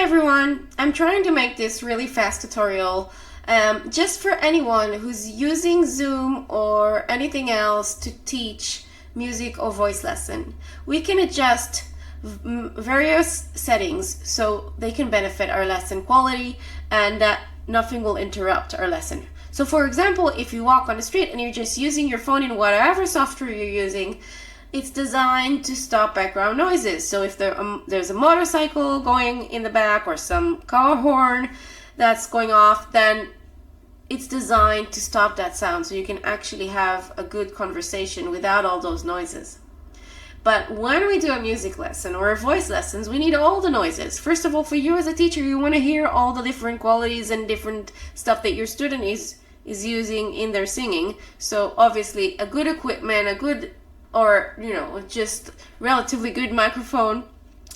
everyone, I'm trying to make this really fast tutorial just for anyone who's using Zoom or anything else to teach music or voice lesson. We can adjust various settings so they can benefit our lesson quality and that nothing will interrupt our lesson. So for example, if you walk on the street and you're just using your phone in whatever software you're using, it's designed to stop background noises. So if there's a motorcycle going in the back or some car horn that's going off, then it's designed to stop that sound so you can actually have a good conversation without all those noises. But when we do a music lesson or a voice lessons, we need all the noises. First of all, for you as a teacher, you want to hear all the different qualities and different stuff that your student is using in their singing. So obviously a good equipment, a good or just relatively good microphone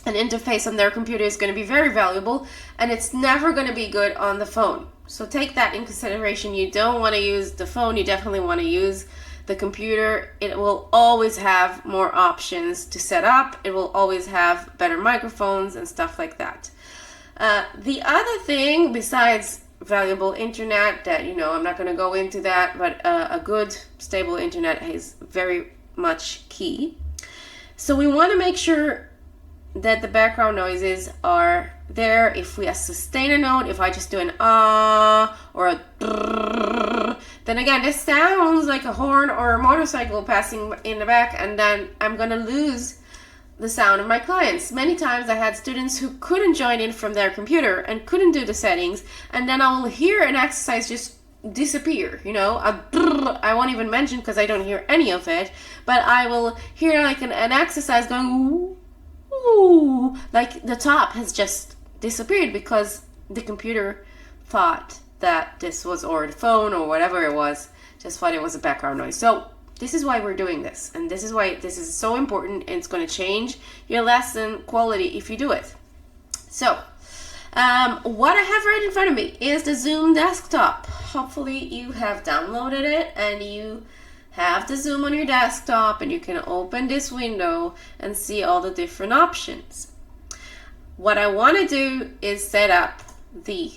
and interface on their computer is going to be very valuable, and it's never going to be good on the phone. So take that in consideration. You don't want to use the phone, you definitely want to use the computer. It will always have more options to set up, it will always have better microphones and stuff like that. The other thing besides valuable internet that I'm not going to go into that, but a good stable internet is very much key. So we want to make sure that the background noises are there. If we sustain a note, if I just do an ah or a drrr, then again this sounds like a horn or a motorcycle passing in the back, and then I'm gonna lose the sound of my clients. Many times I had students who couldn't join in from their computer and couldn't do the settings, and then I will hear an exercise just disappear. I won't even mention because I don't hear any of it, but I will hear like an exercise going ooh, ooh, like the top has just disappeared because the computer thought that this was, or the phone or whatever it was, just thought it was a background noise. So this is why we're doing this, and this is why this is so important, and it's going to change your lesson quality if you do it. So what I have right in front of me is the Zoom desktop. Hopefully you have downloaded it and you have the Zoom on your desktop, and you can open this window and see all the different options. What I want to do is set up the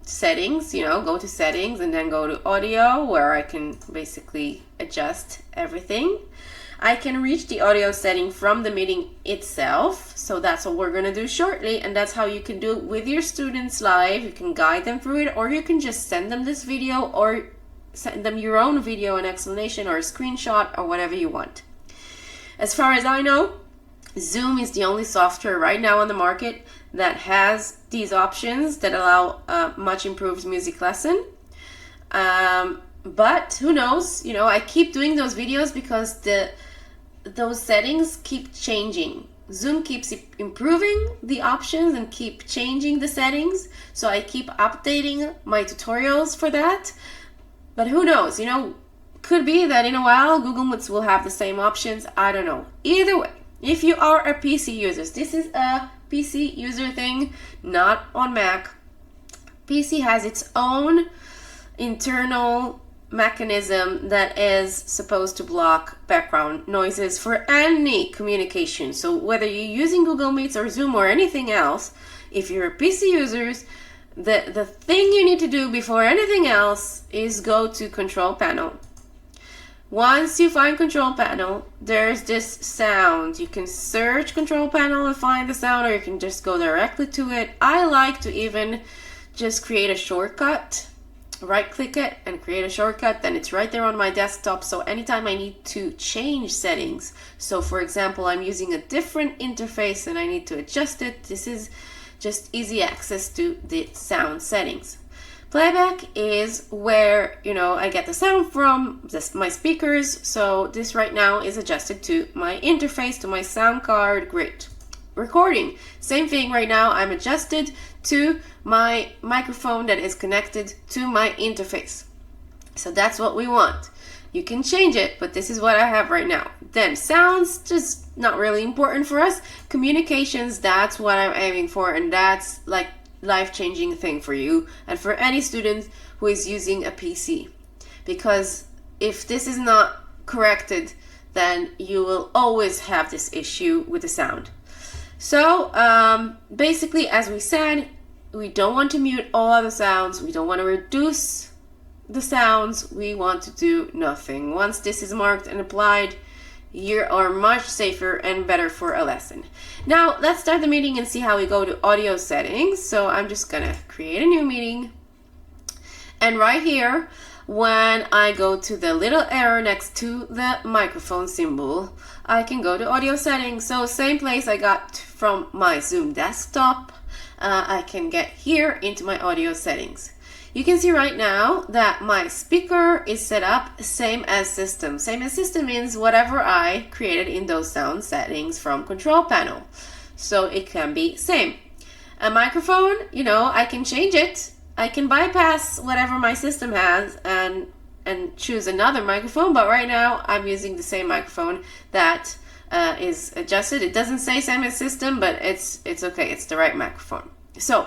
settings, go to settings and then go to audio, where I can basically adjust everything. I can reach the audio setting from the meeting itself, so that's what we're going to do shortly, and that's how you can do it with your students live. You can guide them through it, or you can just send them this video or send them your own video and explanation or a screenshot or whatever you want. As far as I know, Zoom is the only software right now on the market that has these options that allow a much improved music lesson. But who knows, I keep doing those videos because those settings keep changing. Zoom keeps improving the options and keep changing the settings, so I keep updating my tutorials for that. But who knows, could be that in a while Google Meets will have the same options. I don't know. Either way, if you are a PC user, this is a PC user thing, not on Mac. PC has its own internal mechanism that is supposed to block background noises for any communication. So whether you're using Google Meets or Zoom or anything else, if you're a PC user, the thing you need to do before anything else is go to Control Panel. Once you find Control Panel, there's this sound. You can search Control Panel and find the sound, or you can just go directly to it. I like to even just create a shortcut. Right click it and create a shortcut, then it's right there on my desktop. So anytime I need to change settings, so for example I'm using a different interface and I need to adjust it, this is just easy access to the sound settings. Playback is where I get the sound from my speakers, so this right now is adjusted to my interface, to my sound card. Great. Recording, same thing. Right now I'm adjusted to my microphone that is connected to my interface. So that's what we want. You can change it, but this is what I have right now. Then sounds, just not really important for us. Communications, that's what I'm aiming for, and that's like life-changing thing for you and for any student who is using a PC. Because if this is not corrected, then you will always have this issue with the sound. So basically, as we said, we don't want to mute all other sounds. We don't want to reduce the sounds. We want to do nothing. Once this is marked and applied, you are much safer and better for a lesson. Now let's start the meeting and see how we go to audio settings. So I'm just gonna create a new meeting, and right here, when I go to the little arrow next to the microphone symbol, I can go to audio settings. So same place I got from my Zoom desktop, I can get here into my audio settings. You can see right now that my speaker is set up same as system. Same as system means whatever I created in those sound settings from control panel. So it can be same. A microphone, I can change it. I can bypass whatever my system has and choose another microphone, but right now I'm using the same microphone that is adjusted. It doesn't say same as system, but it's okay. It's the right microphone. So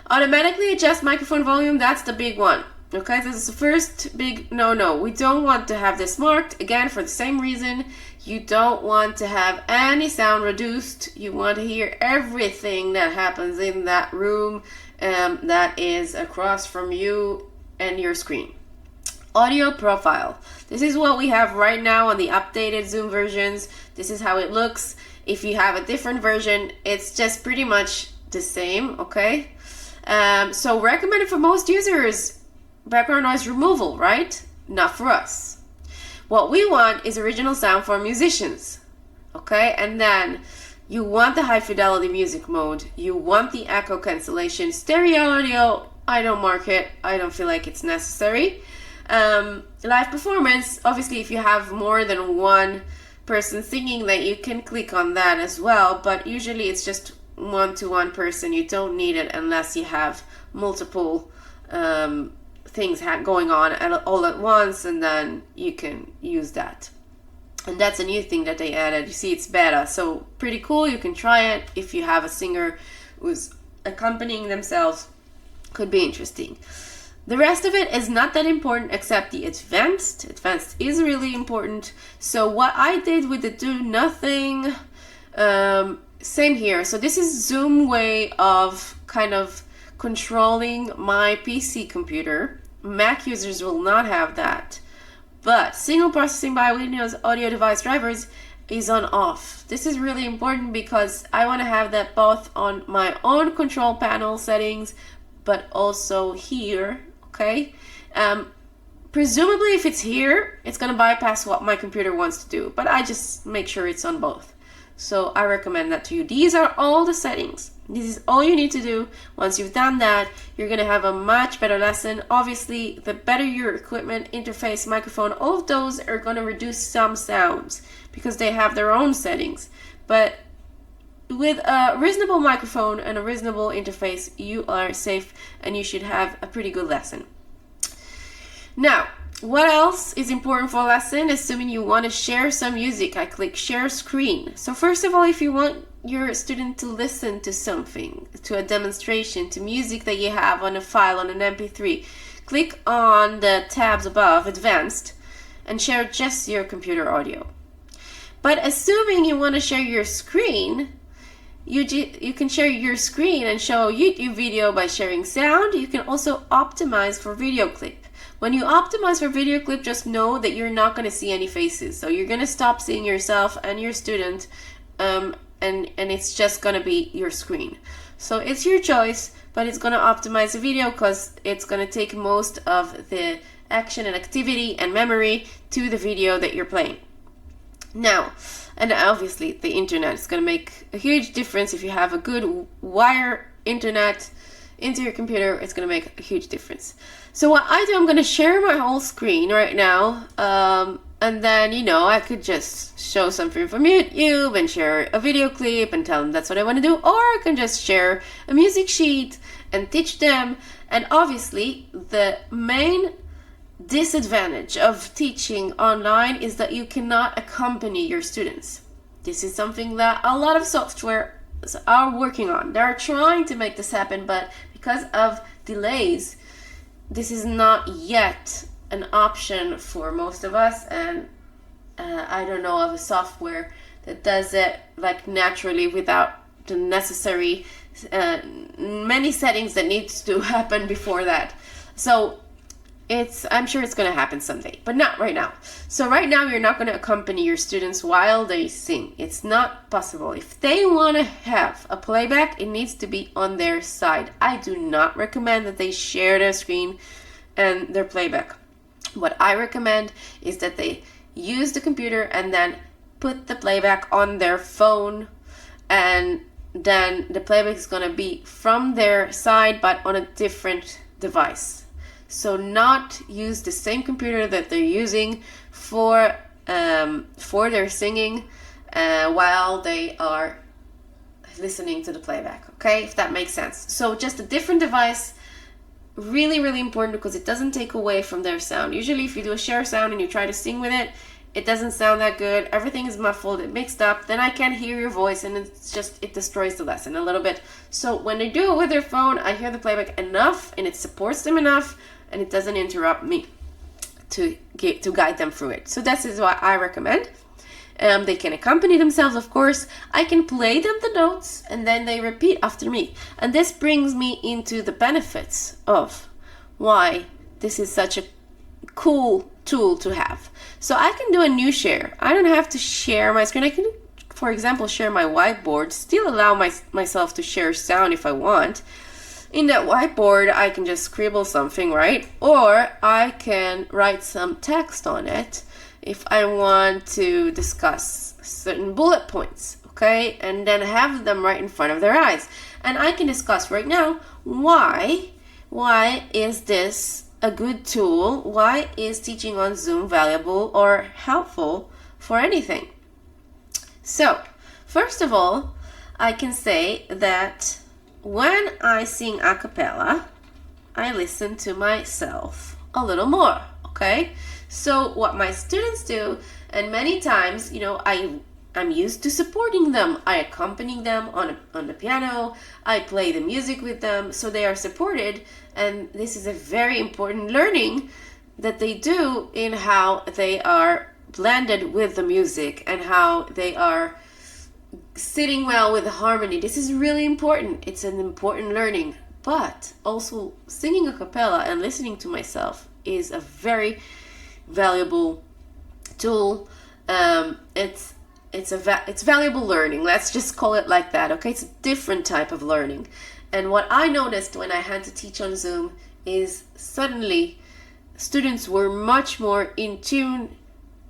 automatically adjust microphone volume, that's the big one. Okay, this is the first big no. We don't want to have this marked, again, for the same reason. You don't want to have any sound reduced. You want to hear everything that happens in that room that is across from you and your screen. Audio profile. This is what we have right now on the updated Zoom versions. This is how it looks. If you have a different version, it's just pretty much the same, okay? So recommended for most users, background noise removal, right? Not for us. What we want is original sound for musicians, okay? And then you want the high fidelity music mode. You want the echo cancellation. Stereo audio, I don't mark it. I don't feel like it's necessary. Live performance, obviously if you have more than one person singing, that you can click on that as well, but usually it's just one-to-one person. You don't need it unless you have multiple things going on all at once, and then you can use that. And that's a new thing that they added. You see, it's beta, so pretty cool. You can try it if you have a singer who's accompanying themselves. Could be interesting. The rest of it is not that important except the advanced. Advanced is really important. So what I did with the do nothing, same here. So this is Zoom way of kind of controlling my PC computer. Mac users will not have that. But signal processing by Windows audio device drivers is on off. This is really important because I want to have that both on my own control panel settings, but also here, okay? Presumably if it's here, it's going to bypass what my computer wants to do, but I just make sure it's on both. So I recommend that to you. These are all the settings. This is all you need to do. Once you've done that, you're going to have a much better lesson. Obviously, the better your equipment, interface, microphone, all of those are going to reduce some sounds because they have their own settings. But with a reasonable microphone and a reasonable interface, you are safe and you should have a pretty good lesson. Now, what else is important for a lesson? Assuming you want to share some music, I click share screen. So first of all, if you want your student to listen to something, to a demonstration, to music that you have on a file on an MP3, click on the tabs above, advanced, and share just your computer audio. But assuming you want to share your screen, you can share your screen and show a YouTube video by sharing sound. You can also optimize for video clip. When you optimize for video clip, just know that you're not going to see any faces. So you're going to stop seeing yourself and your student, and it's just going to be your screen. So it's your choice, but it's going to optimize the video because it's going to take most of the action and activity and memory to the video that you're playing. Now, and obviously the internet is going to make a huge difference. If you have a good wire internet into your computer, it's going to make a huge difference. So what I do, I'm going to share my whole screen right now, and then, I could just show something from YouTube and share a video clip and tell them that's what I want to do, or I can just share a music sheet and teach them. And obviously, the main disadvantage of teaching online is that you cannot accompany your students. This is something that a lot of software are working on. They're trying to make this happen, but because of delays, this is not yet an option for most of us, and I don't know of a software that does it like naturally without the necessary many settings that needs to happen before that. So I'm sure it's going to happen someday, but not right now. So right now you're not going to accompany your students while they sing. It's not possible. If they want to have a playback, it needs to be on their side. I do not recommend that they share their screen and their playback. What I recommend is that they use the computer and then put the playback on their phone, and then the playback is going to be from their side but on a different device. So not use the same computer that they're using for their singing while they are listening to the playback, okay, if that makes sense. So just a different device, really, really important, because it doesn't take away from their sound. Usually if you do a share sound and you try to sing with it, it doesn't sound that good, everything is muffled, it mixed up, then I can't hear your voice, and it destroys the lesson a little bit. So when they do it with their phone, I hear the playback enough and it supports them enough, and it doesn't interrupt me to guide them through it. So this is what I recommend. They can accompany themselves, of course. I can play them the notes and then they repeat after me. And this brings me into the benefits of why this is such a cool tool to have. So I can do a new share. I don't have to share my screen. I can, for example, share my whiteboard, still allow myself to share sound if I want. In that whiteboard, I can just scribble something, right? Or I can write some text on it if I want to discuss certain bullet points, okay? And then have them right in front of their eyes. And I can discuss right now why is this a good tool? Why is teaching on Zoom valuable or helpful for anything? So, first of all, I can say that when I sing a cappella, I listen to myself a little more, okay? So what my students do, and many times, I'm used to supporting them. I accompany them on the piano, I play the music with them, so they are supported, and this is a very important learning that they do in how they are blended with the music and how they are sitting well with the harmony. This is really important. It's an important learning. But also singing a cappella and listening to myself is a very valuable tool. It's valuable learning. Let's just call it like that. Okay, it's a different type of learning. And what I noticed when I had to teach on Zoom is suddenly students were much more in tune.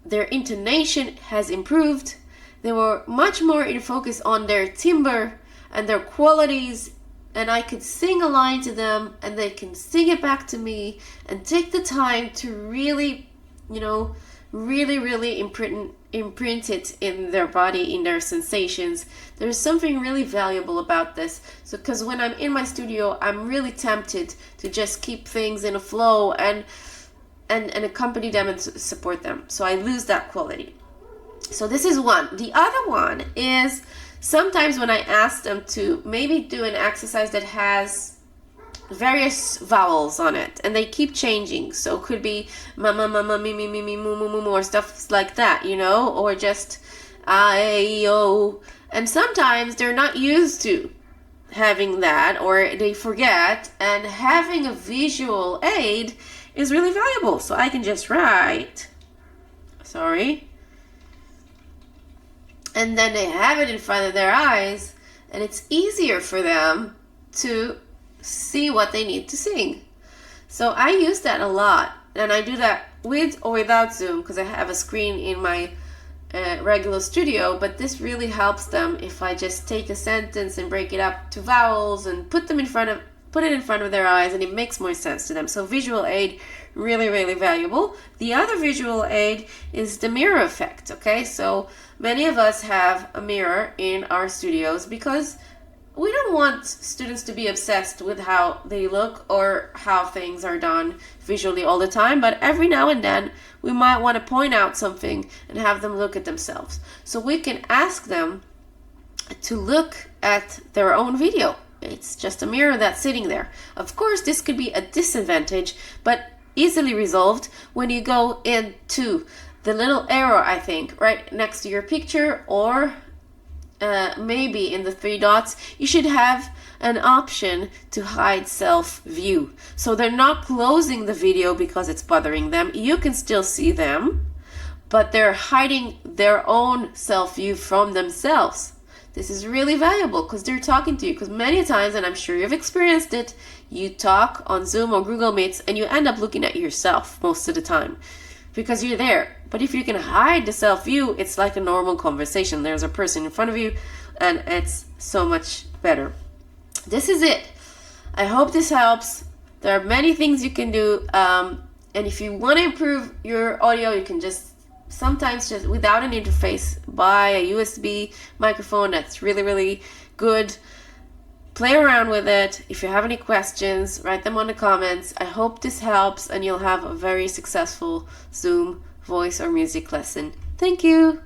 Their intonation has improved. They were much more in focus on their timbre and their qualities, and I could sing a line to them and they can sing it back to me and take the time to really, really imprint it in their body, in their sensations. There's something really valuable about this. So because when I'm in my studio, I'm really tempted to just keep things in a flow and accompany them and support them. So I lose that quality. So this is one. The other one is sometimes when I ask them to maybe do an exercise that has various vowels on it and they keep changing. So it could be mama, mama, mi, mi, moo, moo, moo, or stuff like that, or just I, O. And sometimes they're not used to having that, or they forget, and having a visual aid is really valuable. So I can just write, and then they have it in front of their eyes, and it's easier for them to see what they need to sing. So I use that a lot, and I do that with or without Zoom because I have a screen in my regular studio, but this really helps them if I just take a sentence and break it up to vowels and put it in front of their eyes, and it makes more sense to them. So visual aid, really, really valuable. The other visual aid is the mirror effect, okay? So many of us have a mirror in our studios because we don't want students to be obsessed with how they look or how things are done visually all the time, but every now and then we might want to point out something and have them look at themselves. So we can ask them to look at their own video. It's just a mirror that's sitting there. Of course, this could be a disadvantage, but easily resolved when you go into the little arrow, I think, right next to your picture, or maybe in the three dots, you should have an option to hide self view. So they're not closing the video because it's bothering them. You can still see them, but they're hiding their own self view from themselves. This is really valuable because they're talking to you. Because many times, and I'm sure you've experienced it, you talk on Zoom or Google Meets and you end up looking at yourself most of the time because you're there. But if you can hide the self view, it's like a normal conversation. There's a person in front of you and it's so much better. This is it. I hope this helps. There are many things you can do. And if you want to improve your audio, you can just sometimes just without an interface buy a USB microphone that's really, really good. Play around with it. If you have any questions, write them on the comments. I hope this helps and you'll have a very successful Zoom voice or music lesson. Thank you.